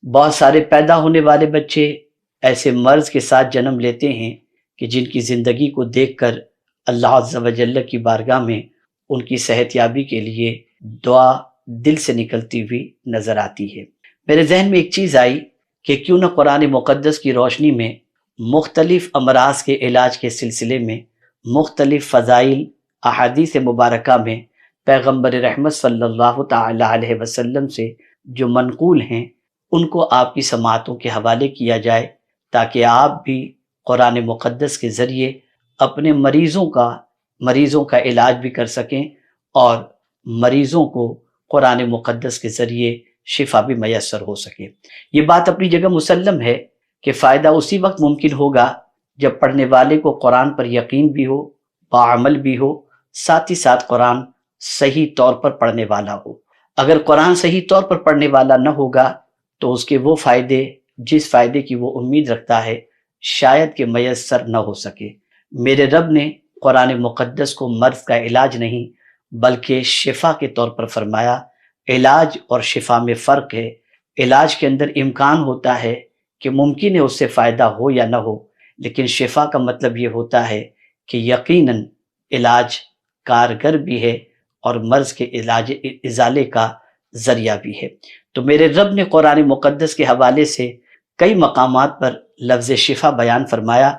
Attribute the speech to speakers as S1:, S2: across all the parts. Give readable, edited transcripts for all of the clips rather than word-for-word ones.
S1: بہت سارے پیدا ہونے والے بچے ایسے مرض کے ساتھ جنم لیتے ہیں کہ جن کی زندگی کو دیکھ کر اللہ عز و جل کی بارگاہ میں ان کی صحت یابی کے لیے دعا دل سے نکلتی ہوئی نظر آتی ہے۔ میرے ذہن میں ایک چیز آئی کہ کیوں نہ قرآن مقدس کی روشنی میں مختلف امراض کے علاج کے سلسلے میں مختلف فضائل احادیث مبارکہ میں پیغمبر رحمت صلی اللہ تعالی علیہ وسلم سے جو منقول ہیں ان کو آپ کی سماعتوں کے حوالے کیا جائے، تاکہ آپ بھی قرآن مقدس کے ذریعے اپنے مریضوں کا علاج بھی کر سکیں اور مریضوں کو قرآن مقدس کے ذریعے شفا بھی میسر ہو سکے۔ یہ بات اپنی جگہ مسلم ہے کہ فائدہ اسی وقت ممکن ہوگا جب پڑھنے والے کو قرآن پر یقین بھی ہو، باعمل بھی ہو، ساتھ ہی ساتھ قرآن صحیح طور پر پڑھنے والا ہو۔ اگر قرآن صحیح طور پر پڑھنے والا نہ ہوگا تو اس کے وہ فائدے جس فائدے کی وہ امید رکھتا ہے شاید کہ میسر نہ ہو سکے۔ میرے رب نے قرآن مقدس کو مرض کا علاج نہیں بلکہ شفا کے طور پر فرمایا۔ علاج اور شفا میں فرق ہے۔ علاج کے اندر امکان ہوتا ہے کہ ممکن ہے اس سے فائدہ ہو یا نہ ہو، لیکن شفا کا مطلب یہ ہوتا ہے کہ یقیناً علاج کارگر بھی ہے اور مرض کے علاج ازالے کا ذریعہ بھی ہے۔ تو میرے رب نے قرآن مقدس کے حوالے سے کئی مقامات پر لفظ شفا بیان فرمایا۔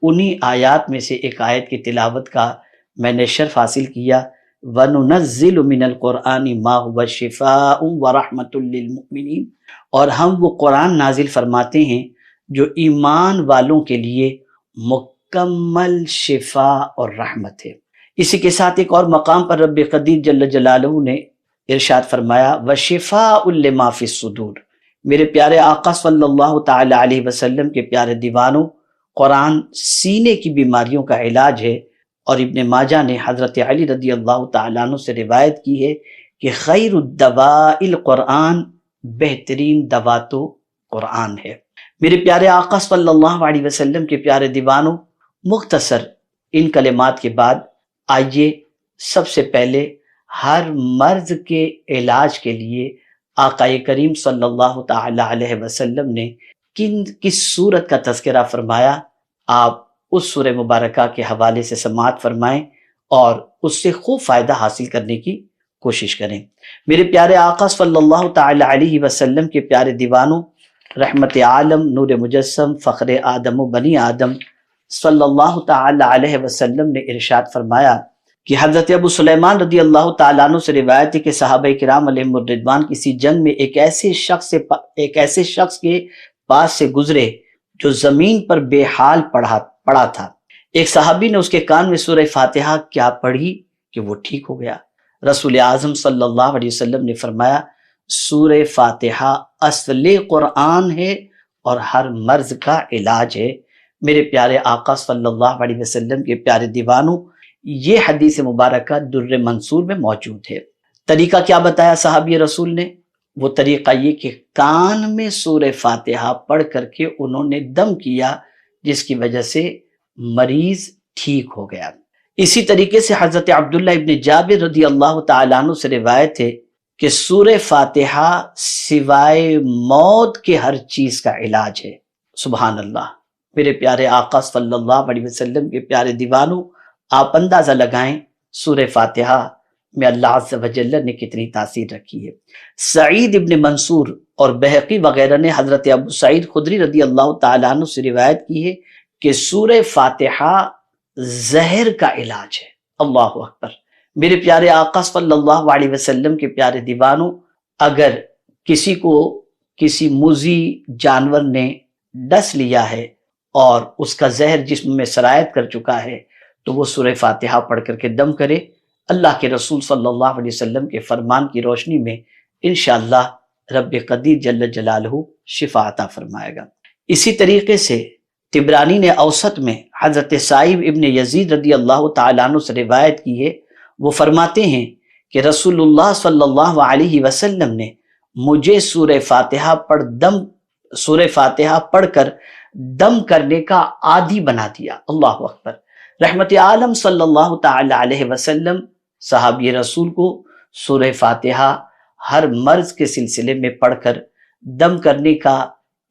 S1: انہی آیات میں سے ایک آیت کی تلاوت کا میں نے شرف حاصل کیا، وَنُنَزِّلُ مِنَ الْقُرْآنِ مَا هُوَ شِفَاءٌ وَرَحْمَةٌ لِّلْمُؤْمِنِينَ، اور ہم وہ قرآن نازل فرماتے ہیں جو ایمان والوں کے لیے مکمل شفا اور رحمت ہے۔ اسی کے ساتھ ایک اور مقام پر رب قدیر جل جلالہ نے ارشاد فرمایا، وَشِفَاءٌ لِّمَا فِي الصُّدُورِ۔ میرے پیارے آقا صلی اللہ تعالی علیہ وسلم کے پیارے دیوانوں، قرآن سینے کی بیماریوں کا علاج ہے، اور ابن ماجہ نے حضرت علی رضی اللہ تعالیٰ عنہ سے روایت کی ہے کہ خیر الدواء القرآن، بہترین دوا تو قرآن ہے۔ میرے پیارے آقا صلی اللہ علیہ وسلم کے پیارے دیوانوں، مختصر ان کلمات کے بعد آئیے سب سے پہلے ہر مرض کے علاج کے لیے آقا کریم صلی اللہ تعالی علیہ وسلم نے کس صورت کا تذکرہ فرمایا، آپ اس سورہ مبارکہ کے حوالے سے سماعت فرمائیں اور اس سے خوب فائدہ حاصل کرنے کی کوشش کریں۔ میرے پیارے آقا صلی اللہ تعالی علیہ وسلم کے پیارے دیوانوں، رحمت عالم، نور مجسم، فخر آدم و بنی آدم صلی اللہ تعالی علیہ وسلم نے ارشاد فرمایا کہ حضرت ابو سلیمان رضی اللہ تعالیٰ عنہ سے روایت ہے کہ صحابہ کرام علیہم الرضوان کسی جنگ میں ایک ایسے شخص کے پاس سے گزرے جو زمین پر بے حال پڑا تھا۔ ایک صحابی نے اس کے کان میں سورہ فاتحہ کیا پڑھی کہ وہ ٹھیک ہو گیا۔ رسول اعظم صلی اللہ علیہ وسلم نے فرمایا، سورہ فاتحہ اصل قرآن ہے اور ہر مرض کا علاج ہے۔ میرے پیارے آقا صلی اللہ علیہ وسلم کے پیارے دیوانوں، یہ حدیث مبارکہ در منصور میں موجود ہے۔ طریقہ کیا بتایا صحابی رسول نے؟ وہ طریقہ یہ کہ کان میں سورہ فاتحہ پڑھ کر کے انہوں نے دم کیا، جس کی وجہ سے مریض ٹھیک ہو گیا۔ اسی طریقے سے حضرت عبداللہ ابن جابر رضی اللہ تعالیٰ عنہ سے روایت ہے کہ سورہ فاتحہ سوائے موت کے ہر چیز کا علاج ہے۔ سبحان اللہ۔ میرے پیارے آقا صلی اللہ علیہ وسلم کے پیارے دیوانوں، آپ اندازہ لگائیں سورہ فاتحہ میں اللہ عز و جل نے کتنی تاثیر رکھی ہے۔ سعید ابن منصور اور بہقی وغیرہ نے حضرت ابو سعید خدری رضی اللہ تعالیٰ عنہ سے روایت کی ہے کہ سورہ فاتحہ زہر کا علاج ہے۔ اللہ اکبر۔ میرے پیارے آقا صلی اللہ علیہ وسلم کے پیارے دیوانوں، اگر کسی کو کسی موذی جانور نے ڈس لیا ہے اور اس کا زہر جسم میں سرایت کر چکا ہے تو وہ سورہ فاتحہ پڑھ کر کے دم کرے۔ اللہ کے رسول صلی اللہ علیہ وسلم کے فرمان کی روشنی میں انشاءاللہ رب قدیر جل جلالہ شفا عطا فرمائے گا۔ اسی طریقے سے طبرانی نے اوسط میں حضرت سائب ابن یزید رضی اللہ تعالیٰ عنہ سے روایت کی ہے۔ وہ فرماتے ہیں کہ رسول اللہ صلی اللہ علیہ وسلم نے مجھے سورہ فاتحہ پڑھ کر دم کرنے کا عادی بنا دیا۔ اللہ اکبر۔ رحمت عالم صلی اللہ تعالی علیہ وسلم صحابی رسول کو سورہ فاتحہ ہر مرض کے سلسلے میں پڑھ کر دم کرنے کا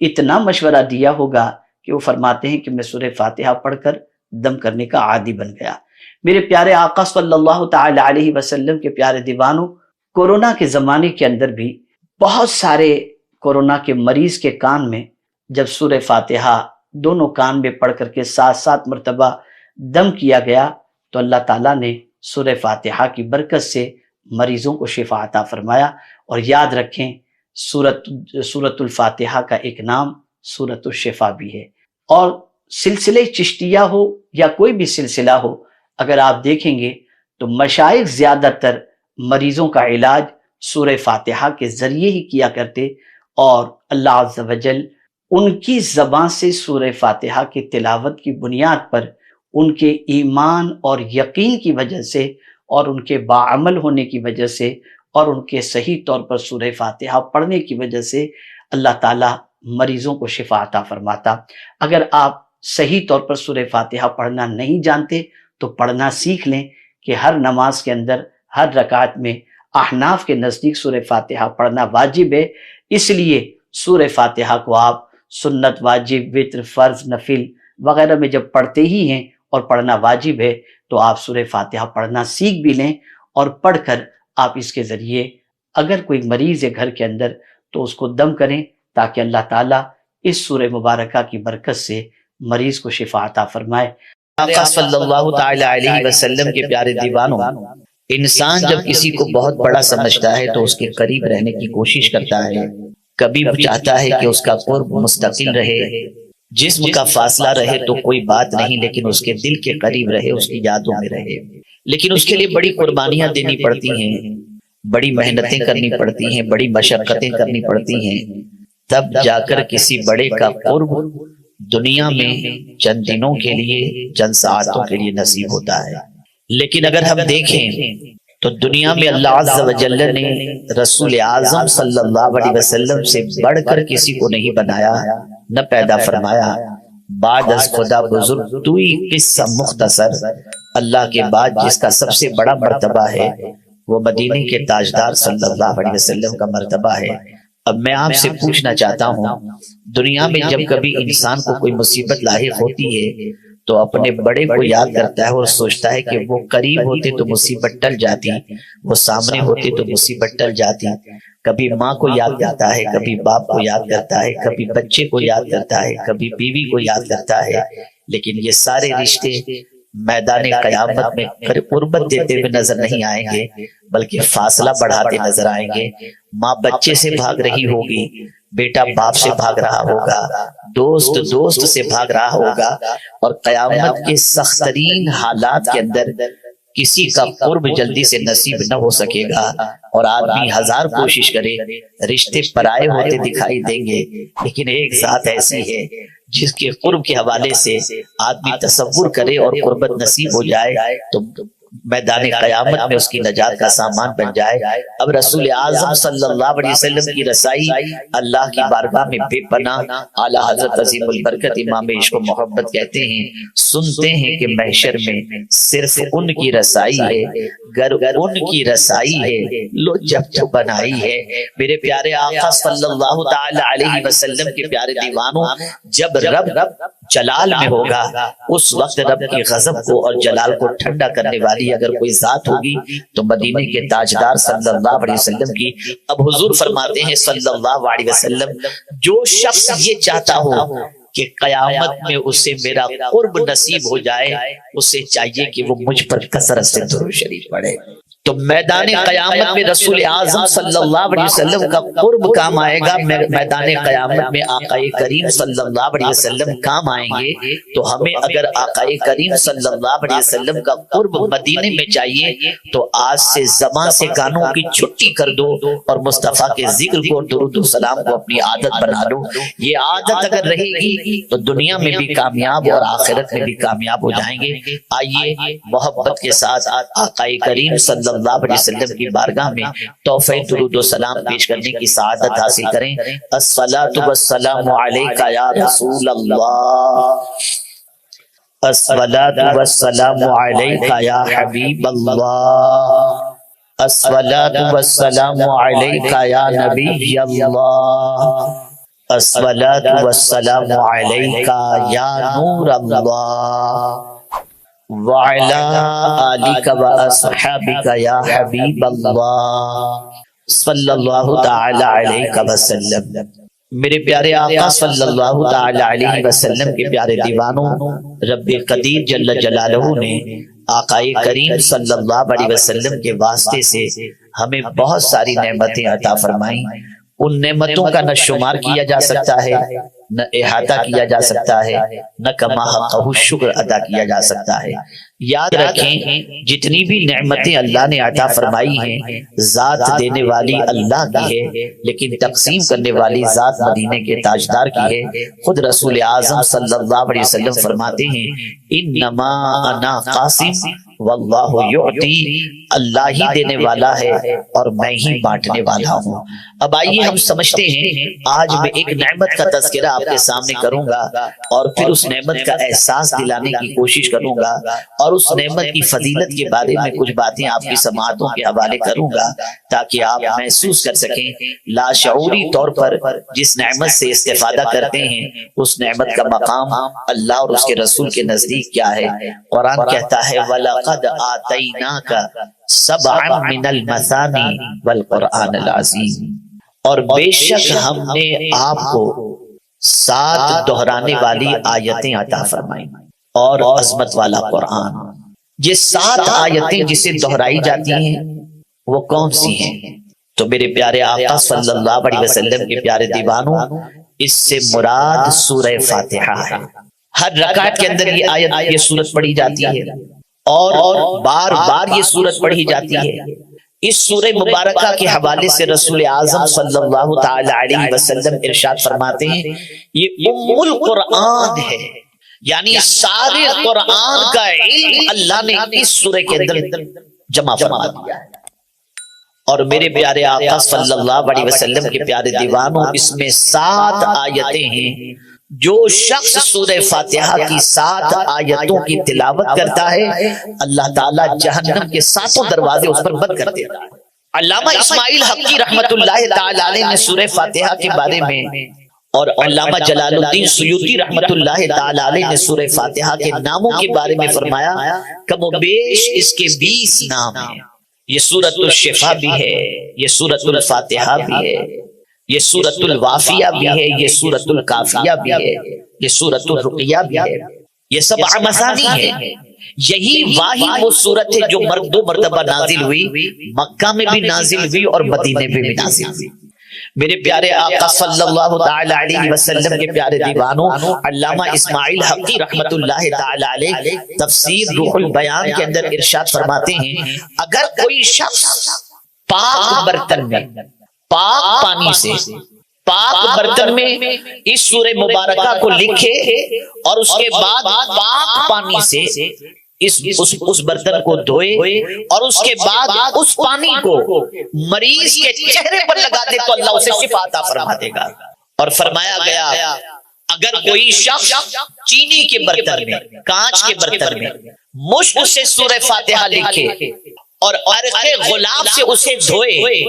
S1: اتنا مشورہ دیا ہوگا کہ وہ فرماتے ہیں کہ میں سورہ فاتحہ پڑھ کر دم کرنے کا عادی بن گیا۔ میرے پیارے آقا صلی اللہ تعالی علیہ وسلم کے پیارے دیوانوں، کورونا کے زمانے کے اندر بھی بہت سارے کورونا کے مریض کے کان میں جب سورہ فاتحہ دونوں کان میں پڑھ کر کے 7 مرتبہ دم کیا گیا تو اللہ تعالیٰ نے سورہ فاتحہ کی برکت سے مریضوں کو شفا عطا فرمایا۔ اور یاد رکھیں سورۃ الفاتحہ کا ایک نام سورۃ الشفا بھی ہے۔ اور سلسلہ چشتیہ ہو یا کوئی بھی سلسلہ ہو، اگر آپ دیکھیں گے تو مشائخ زیادہ تر مریضوں کا علاج سورہ فاتحہ کے ذریعے ہی کیا کرتے، اور اللہ عز و جل ان کی زبان سے سورہ فاتحہ کی تلاوت کی بنیاد پر ان کے ایمان اور یقین کی وجہ سے اور ان کے باعمل ہونے کی وجہ سے اور ان کے صحیح طور پر سورہ فاتحہ پڑھنے کی وجہ سے اللہ تعالیٰ مریضوں کو شفا عطا فرماتا۔ اگر آپ صحیح طور پر سورہ فاتحہ پڑھنا نہیں جانتے تو پڑھنا سیکھ لیں کہ ہر نماز کے اندر ہر رکعت میں احناف کے نزدیک سورہ فاتحہ پڑھنا واجب ہے، اس لیے سورہ فاتحہ کو آپ سنت، واجب، وتر، فرض، نفل وغیرہ میں جب پڑھتے ہی ہیں اور پڑھنا واجب ہے تو آپ سورہ فاتحہ پڑھنا سیکھ بھی لیں، اور پڑھ کر آپ اس کے ذریعے اگر کوئی مریض ہے گھر کے اندر تو اس کو دم کریں تاکہ اللہ تعالیٰ اس سورہ مبارکہ کی برکت سے مریض کو شفا عطا فرمائے۔
S2: آقا صلی اللہ تعالی علیہ وسلم کے پیارے دیوانوں، انسان جب کسی کو بہت بڑا سمجھتا ہے تو اس کے قریب رہنے کی کوشش کرتا ہے، کبھی چاہتا ہے کہ اس کا قرب مستقل رہے، جسم کا فاصلہ رہے تو کوئی بات نہیں، لیکن اس کے دل کے قریب رہے، اس کی یادوں میں رہے۔ لیکن اس کے لیے بڑی قربانیاں دینی پڑتی ہیں، بڑی محنتیں کرنی پڑتی ہیں، بڑی مشقتیں کرنی پڑتی ہیں، تب جا کر کسی بڑے کا قرب دنیا میں چند دنوں کے لیے، چند ساعتوں کے لیے نصیب ہوتا ہے۔ لیکن اگر ہم دیکھیں تو دنیا میں اللہ عز و جل نے رسول اعظم صلی اللہ علیہ وسلم سے بڑھ کر کسی کو نہیں بنایا، نہ پیدا فرمایا۔ بعد از خدا بزرگ توئی قصہ مختصر، اللہ کے بعد جس کا سب سے بڑا مرتبہ ہے وہ مدینے کے تاجدار صلی اللہ علیہ وسلم کا مرتبہ ہے۔ اب میں آپ سے پوچھنا چاہتا ہوں، دنیا میں جب کبھی انسان کو کوئی مصیبت لاحق ہوتی ہے تو اپنے بڑے کو یاد کرتا ہے اور سوچتا ہے کہ وہ قریب ہوتے تو مصیبت ٹل جاتی، وہ سامنے ہوتے تو مصیبت ٹل جاتی۔ کبھی ماں کو یاد کرتا ہے، کبھی باپ کو یاد کرتا ہے، کبھی بچے کو یاد کرتا ہے، کبھی بیوی کو یاد کرتا ہے، لیکن یہ سارے رشتے میدان قیامت میں قربت دیتے ہوئے نظر نہیں آئیں گے، بلکہ فاصلہ بڑھاتے نظر آئیں گے۔ ماں بچے سے بھاگ رہی ہوگی، بیٹا باپ سے بھاگ رہا ہوگا، دوست دوست سے بھاگ رہا ہوگا، اور قیامت کے سخت ترین حالات کے اندر کسی کا قرب جلدی سے نصیب نہ ہو سکے گا، اور آدمی ہزار کوشش کرے رشتے پرائے ہوتے دکھائی دیں گے، لیکن ایک ذات ایسی ہے جس کے قرب کے حوالے سے آدمی تصور کرے اور قربت نصیب ہو جائے تو میدان قیامت میں اس کی نجات کا سامان بن جائے۔ اب رسول اعظم صلی اللہ علیہ وسلم کی رسائی اللہ کی بارگاہ میں بے پناہ اعلیٰ حضرت عظیم البرکت امام عشق و محبت کہتے ہیں، سنتے ہیں کہ محشر میں صرف ان کی رسائی ہے، گر ان کی رسائی ہے لو جب تو بنائی ہے۔ میرے پیارے آقا صلی اللہ تعالی علیہ وسلم کے پیارے دیوانوں، جب رب جلال میں ہوگا اس وقت رب کی غضب کو اور جلال کو ٹھنڈا کرنے والی اگر کوئی ذات ہوگی تو مدینے کے تاجدار صلی اللہ علیہ وسلم کی۔ اب حضور فرماتے ہیں صلی اللہ علیہ وسلم، جو شخص یہ چاہتا ہو کہ قیامت میں اسے میرا قرب نصیب ہو جائے، اسے چاہیے کہ وہ مجھ پر کثرت سے درود شریف پڑھے۔ تو میدان قیامت میں رسول اعظم صلی اللہ علیہ وسلم کا قرب کام آئے گا، میدان قیامت میں آقا کریم صلی اللہ علیہ وسلم کام آئیں گے۔ تو ہمیں اگر آقا کریم صلی اللہ علیہ وسلم کا قرب مدینے میں چاہیے تو آج سے زبان سے کانوں کی چھٹی کر دو اور مصطفیٰ کے ذکر کو، درود و سلام کو اپنی عادت بنا لو۔ یہ عادت اگر رہے گی تو دنیا میں بھی کامیاب اور آخرت میں بھی کامیاب ہو جائیں گے۔ آئیے محبت کے ساتھ آقا کریم صلی اللہ علیہ وسلم کی بارگاہ میں تحفہ درود و سلام پیش کرنے کی سعادت حاصل کریں۔ الصلاۃ والسلام علیک یا رسول اللہ، الصلاۃ والسلام علیک یا حبیب اللہ، الصلاۃ والسلام علیک یا نبی اللہ، الصلاۃ والسلام علیک یا نور اللہ، وعلی آلک واصحابک یا حبیب اللہ صلی اللہ تعالی علیہ وسلم۔ میرے پیارے آقا صلی اللہ تعالی علیہ وسلم کے پیارے دیوانوں، رب قدیر جل جلالہ نے آقا کریم صلی اللہ علیہ وسلم کے واسطے سے ہمیں بہت ساری نعمتیں عطا فرمائیں۔ ان نعمتوں کا نہ شمار کیا جا سکتا ہے، نہ احاطہ کیا جا سکتا ہے، نہ کما حقہ شکر ادا کیا جا سکتا ہے۔ یاد رکھیں جتنی بھی نعمتیں اللہ نے عطا فرمائی ہیں ذات دینے والی اللہ کی ہے، لیکن تقسیم کرنے والی ذات مدینے کے تاجدار کی ہے۔ خود رسول اعظم صلی اللہ علیہ وسلم فرماتے ہیں انما انا قاسم واللہ یعطی، اللہ ہی دینے والا ہے اور میں ہی بانٹنے والا ہوں۔ اب آئیے ہم سمجھتے ہیں، آج میں ایک نعمت کا تذکرہ آپ کے سامنے کروں گا اور پھر اس نعمت کا احساس دلانے کی کوشش کروں گا اور اس نعمت کی فضیلت کے بارے میں کچھ باتیں آپ کی سماعتوں کے حوالے کروں گا تاکہ آپ محسوس کر سکیں لاشعوری طور پر جس نعمت سے استفادہ کرتے ہیں اس نعمت کا مقام اللہ اور اس کے رسول کے نزدیک کیا ہے۔ قرآن کہتا ہے وَلَقَدْ آتَيْنَاكَ سَبْعًا مِنَ الْمَثَانِي وَالْقُرْآنِ الْعَظِيمِ، اور بے شک ہم نے آپ کو 7 دہرانے والی آیتیں عطا فرمائیں اور عظمت والا قرآن۔ یہ 7 آیتیں جسے دہرائی جاتی ہیں وہ کون سی ہیں؟ تو میرے پیارے آقا صلی اللہ علیہ وسلم کے پیارے دیوانوں، اس سے مراد سورہ فاتحہ ہے۔ ہر رکعت کے اندر یہ آیت، یہ سورت پڑھی جاتی ہے اور بار بار یہ سورت پڑھی جاتی ہے۔ اس سورہ مبارکہ کے حوالے سے رسول اعظم صلی اللہ تعالی علیہ وسلم ارشاد فرماتے ہیں یہ ام القرآن ہے، یعنی سارے قرآن کا علم اللہ نے اس سورہ کے اندر جمع فرما دیا ہے۔ اور میرے پیارے آقا صلی اللہ علیہ وسلم کے پیارے دیوانوں، اس میں 7 آیتیں ہیں۔ جو شخص سورہ فاتحہ کی 7 آیتوں کی تلاوت کرتا ہے اللہ تعالیٰ جہنم کے 7 دروازے اس پر بند کر دیتا ہے۔ علامہ اسماعیل حقی رحمت اللہ تعالی علیہ نے سورہ فاتحہ کے بارے میں اور علامہ جلال الدین سیوطی رحمت اللہ تعالی علیہ نے سورہ فاتحہ کے ناموں کے بارے میں فرمایا کم و بیش اس کے 20 نام ہیں۔ یہ سورۃ الشفا بھی ہے، یہ سورۃ الفاتحہ بھی ہے، یہ سورۃ الوافیہ بھی ہے، یہ سورۃ الکافیہ بھی ہے، یہ سورۃ الرقیہ بھی ہے۔ یہ سب مثانی ہے۔ یہی واحد وہ سورت ہے جو 2 مرتبہ نازل ہوئی، مکہ میں بھی نازل ہوئی اور مدینے میں بھی نازل ہوئی۔ میرے پیارے آقا صلی اللہ تعالی علیہ وسلم کے پیارے دیوانوں، علامہ اسماعیل حقی رحمت اللہ تعالی علیہ تفسیر روح البیان کے اندر ارشاد فرماتے ہیں اگر کوئی شخص پاک برتن میں، پاک پانی سے، پاک برتن میں اس سورہ مبارکہ کو لکھے اور اس کے بعد پاک پانی سے اس برتن کو دھوئے اور اس کے بعد اس پانی کو مریض کے چہرے پر لگا دے تو اللہ اسے شفا عطا فرما دے گا۔ اور فرمایا گیا اگر کوئی شخص چینی کے برتن میں، کانچ کے برتن میں مشک سے سورہ فاتحہ لکھے اور عرق غلاب سے اسے دھوئے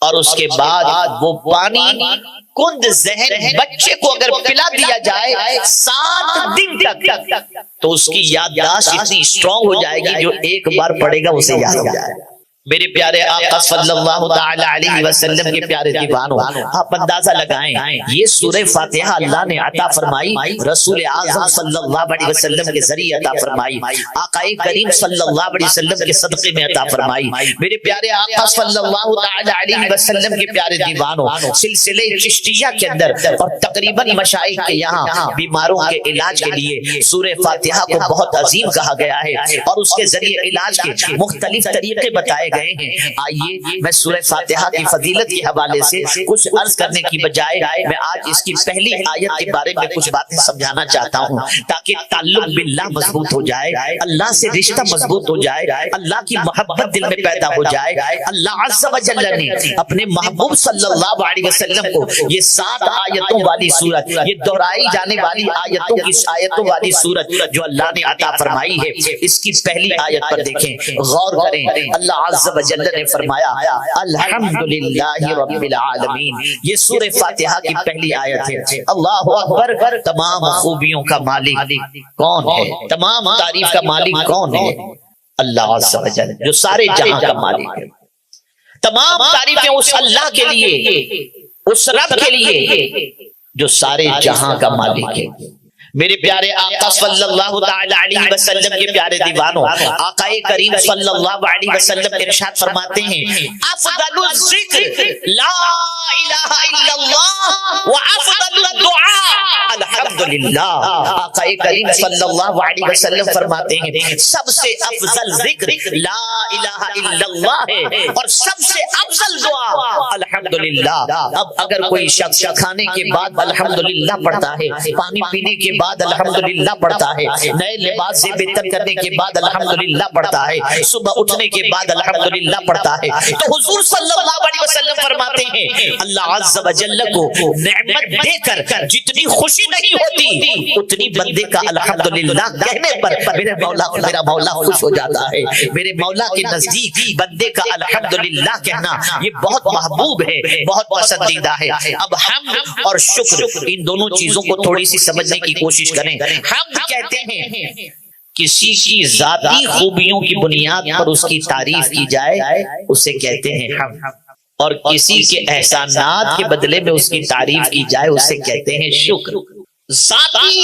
S2: اور اس کے بعد وہ پانی کند ذہن بچے کو اگر پلا دیا جائے 7 دن تک تو اس کی یادداشت اتنی اسٹرانگ ہو جائے گی جو ایک بار پڑھے گا اسے یاد ہو جائے گا۔ میرے پیارے آقا صلی اللہ تعالی علیہ وسلم کے پیارے دیوانوں، آپ اندازہ لگائیں یہ سورہ فاتحہ اللہ نے عطا فرمائی، رسول اعظم صلی اللہ علیہ وسلم کے ذریعے عطا فرمائی، آقا کریم صلی اللہ علیہ وسلم کے صدقے میں عطا فرمائی۔ میرے پیارے آقا صلی اللہ تعالی علیہ وسلم کے پیارے دیوانوں، سلسلے چشتیہ کے اندر اور تقریباً مشائخ کے یہاں بیماروں کے علاج کے لیے سورہ فاتحہ کو بہت عظیم کہا گیا ہے اور اس کے ذریعے علاج کے مختلف طریقے بتائے گئے ہیں۔ آئیے میں سورہ فاتحہ کی فضیلت کے حوالے سے کچھ عرض کرنے کی بجائے میں آج اس کی پہلی آیت کے بارے میں کچھ باتیں سمجھانا چاہتا ہوں تاکہ تعلق باللہ مضبوط ہو جائے، اللہ سے رشتہ مضبوط ہو جائے، اللہ کی محبت دل میں پیدا ہو جائے۔ اللہ عز و جل نے اپنے محبوب صلی اللہ علیہ وسلم کو یہ 7 آیتوں والی سورت، یہ دہرائی جانے والی آیتوں والی سورت جو اللہ نے عطا فرمائی ہے، اس کی پہلی آیت پر دیکھیں، غور کریں۔ اللہ عز عز و جل نے فرمایا الحمدللہ رب العالمین، یہ سورہ فاتحہ کی پہلی آیت ہے۔ اللہ اکبر، تمام خوبیوں کا مالک کون ہے؟ تمام تعریف کا مالک کون ہے؟ اللہ عز و جل، جو سارے جہاں کا مالک ہے۔ تمام تعریفیں اس اللہ کے لیے، اس رب کے لیے جو سارے جہاں کا مالک ہے۔ میرے پیارے آقا صلی اللہ تعالی علیہ وسلم کے پیارے دیوانوں، آقا کریم صلی اللہ علیہ وسلم ارشاد فرماتے ہیں افضل الذکر لا الہ الا اللہ وافضل الدعاء الحمدللہ۔ آقا کریم صلی اللہ علیہ وسلم فرماتے ہیں سب سے افضل ذکر لا الہ الا اللہ ہے اور سب سے افضل دعا الحمدللہ۔ اب اگر کوئی شخص کھانے کے بعد الحمدللہ پڑھتا ہے، پانی پینے کے بعد الحمدللہ پڑھتا ہے، نئے لباس سے بہتر کرنے کے بعد الحمدللہ پڑھتا ہے، صبح اٹھنے کے بعد الحمدللہ پڑھتا ہے، تو حضور صلی اللہ علیہ وسلم فرماتے ہیں اللہ عز و جل کو نعمت دے کر جتنی خوشی نہیں ہوتی اتنی بندے کا الحمدللہ کہنے پر میرا مولا خوش ہو جاتا ہے۔ میرے مولا کے نزدیک بندے کا الحمدللہ کہنا یہ بہت محبوب ہے، بہت پسندیدہ ہے۔ اب حمد اور شکر ان دونوں چیزوں کو تھوڑی سی سمجھنے کی کوشش کریں۔ حمد کہتے ہیں کسی کی ذاتی خوبیوں کی بنیاد پر اس کی تعریف کی جائے، اسے کہتے ہیں حمد، اور کسی کے احسانات کے بدلے میں اس کی تعریف کی جائے اسے کہتے ہیں شکر۔ ذاتی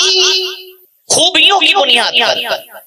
S2: خوبیوں کی بنیاد پر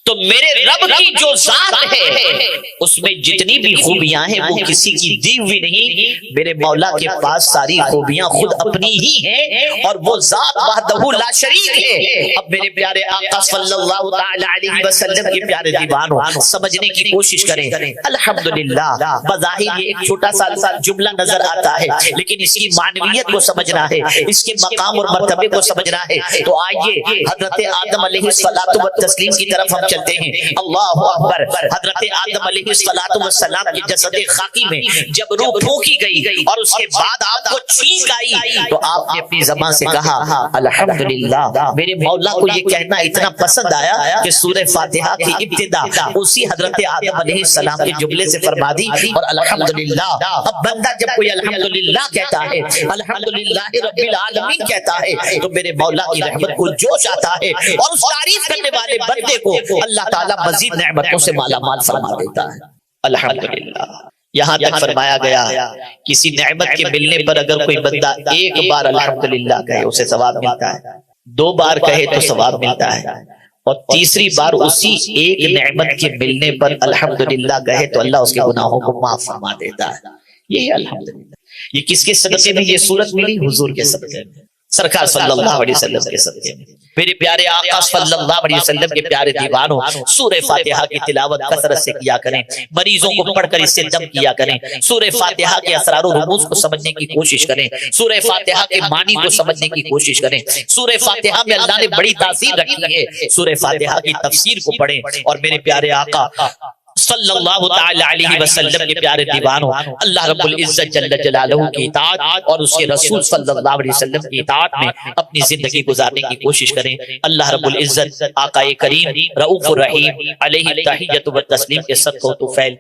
S2: تو میرے رب کی جو ذات ہے اس میں جتنی بھی خوبیاں ہیں وہ کسی کی دی ہوئی نہیں، میرے مولا کے پاس ساری خوبیاں خود اپنی ہی ہیں اور وہ ذات وحدہ لا شریک ہے۔ اب میرے پیارے آقا صلی اللہ تعالی علیہ وسلم کے پیارے دیوانوں سمجھنے کی کوشش کریں۔ الحمدللہ بظاہر یہ ایک چھوٹا سا جملہ نظر آتا ہے، لیکن اس کی معنویت کو سمجھنا ہے، اس کے مقام اور مرتبے کو سمجھنا ہے، تو آئیے حضرت آدم علیہ الصلوۃ والتسلیم کی طرف ہم چلتے ہیں۔ اللہ اکبر، حضرت آدم علیہ الصلوۃ والسلام کے جسد خاکی میں جب روح پھونکی گئی اور اس کے بعد آپ کو چھینک آئی تو آپ نے اپنی زبان سے کہا الحمدللہ۔ میرے مولا کو یہ کہنا اتنا پسند آیا کہ سورہ فاتحہ کی ابتدا اسی حضرت آدم علیہ السلام کے جملے سے فرما دی اور الحمدللہ۔ اب بندہ جب کوئی الحمدللہ کہتا ہے، الحمدللہ رب العالمین کہتا ہے، تو میرے مولا کی رحمت کو جوش آتا ہے اور اس تعریف کرنے والے بندے کو اللہ تعالیٰ مزید نعمتوں سے مالا مال فرما دیتا ہے۔ الحمدللہ یہاں تک فرمایا گیا کسی نعمت کے ملنے پر اگر کوئی بندہ ایک بار الحمدللہ کہے اسے ثواب ملتا ہے، دو بار کہے تو ثواب ملتا ہے، اور تیسری بار اسی ایک نعمت کے ملنے پر الحمدللہ کہے تو اللہ اس کے گناہوں کو معاف فرما دیتا ہے۔ یہ الحمدللہ، یہ کس کے صدقے میں یہ صورت ملی؟ حضور کے صدقے میں، سرکار صلی اللہ علیہ وسلم کے صدقے میں۔ میرے پیارے آقا صلی اللہ علیہ وسلم کے پیارے دیوانوں سورہ فاتحہ کی تلاوت کثرت سے کیا کریں، مریضوں کو پڑھ کر اس سے دم کیا کریں، سورہ فاتحہ کے اسرار و رموز کو سمجھنے کی کوشش کریں، سورہ فاتحہ کے معنی کو سمجھنے کی کوشش کریں۔ سورہ فاتحہ میں اللہ نے بڑی تاثیر رکھی ہے، سورہ فاتحہ کی تفسیر کو پڑھیں، اور میرے پیارے آقا صلی اللہ تعالی علیہ وسلم کے پیارے دیوانوں اللہ رب العزت جل جلالہ کی اطاعت اور اس کے رسول صلی اللہ علیہ وسلم کی اطاعت میں اپنی زندگی گزارنے کی کوشش کریں۔ اللہ رب العزت آقا کریم رؤوف الرحیم علیہ التحیۃ والتسلیم کے صدقہ و طفیل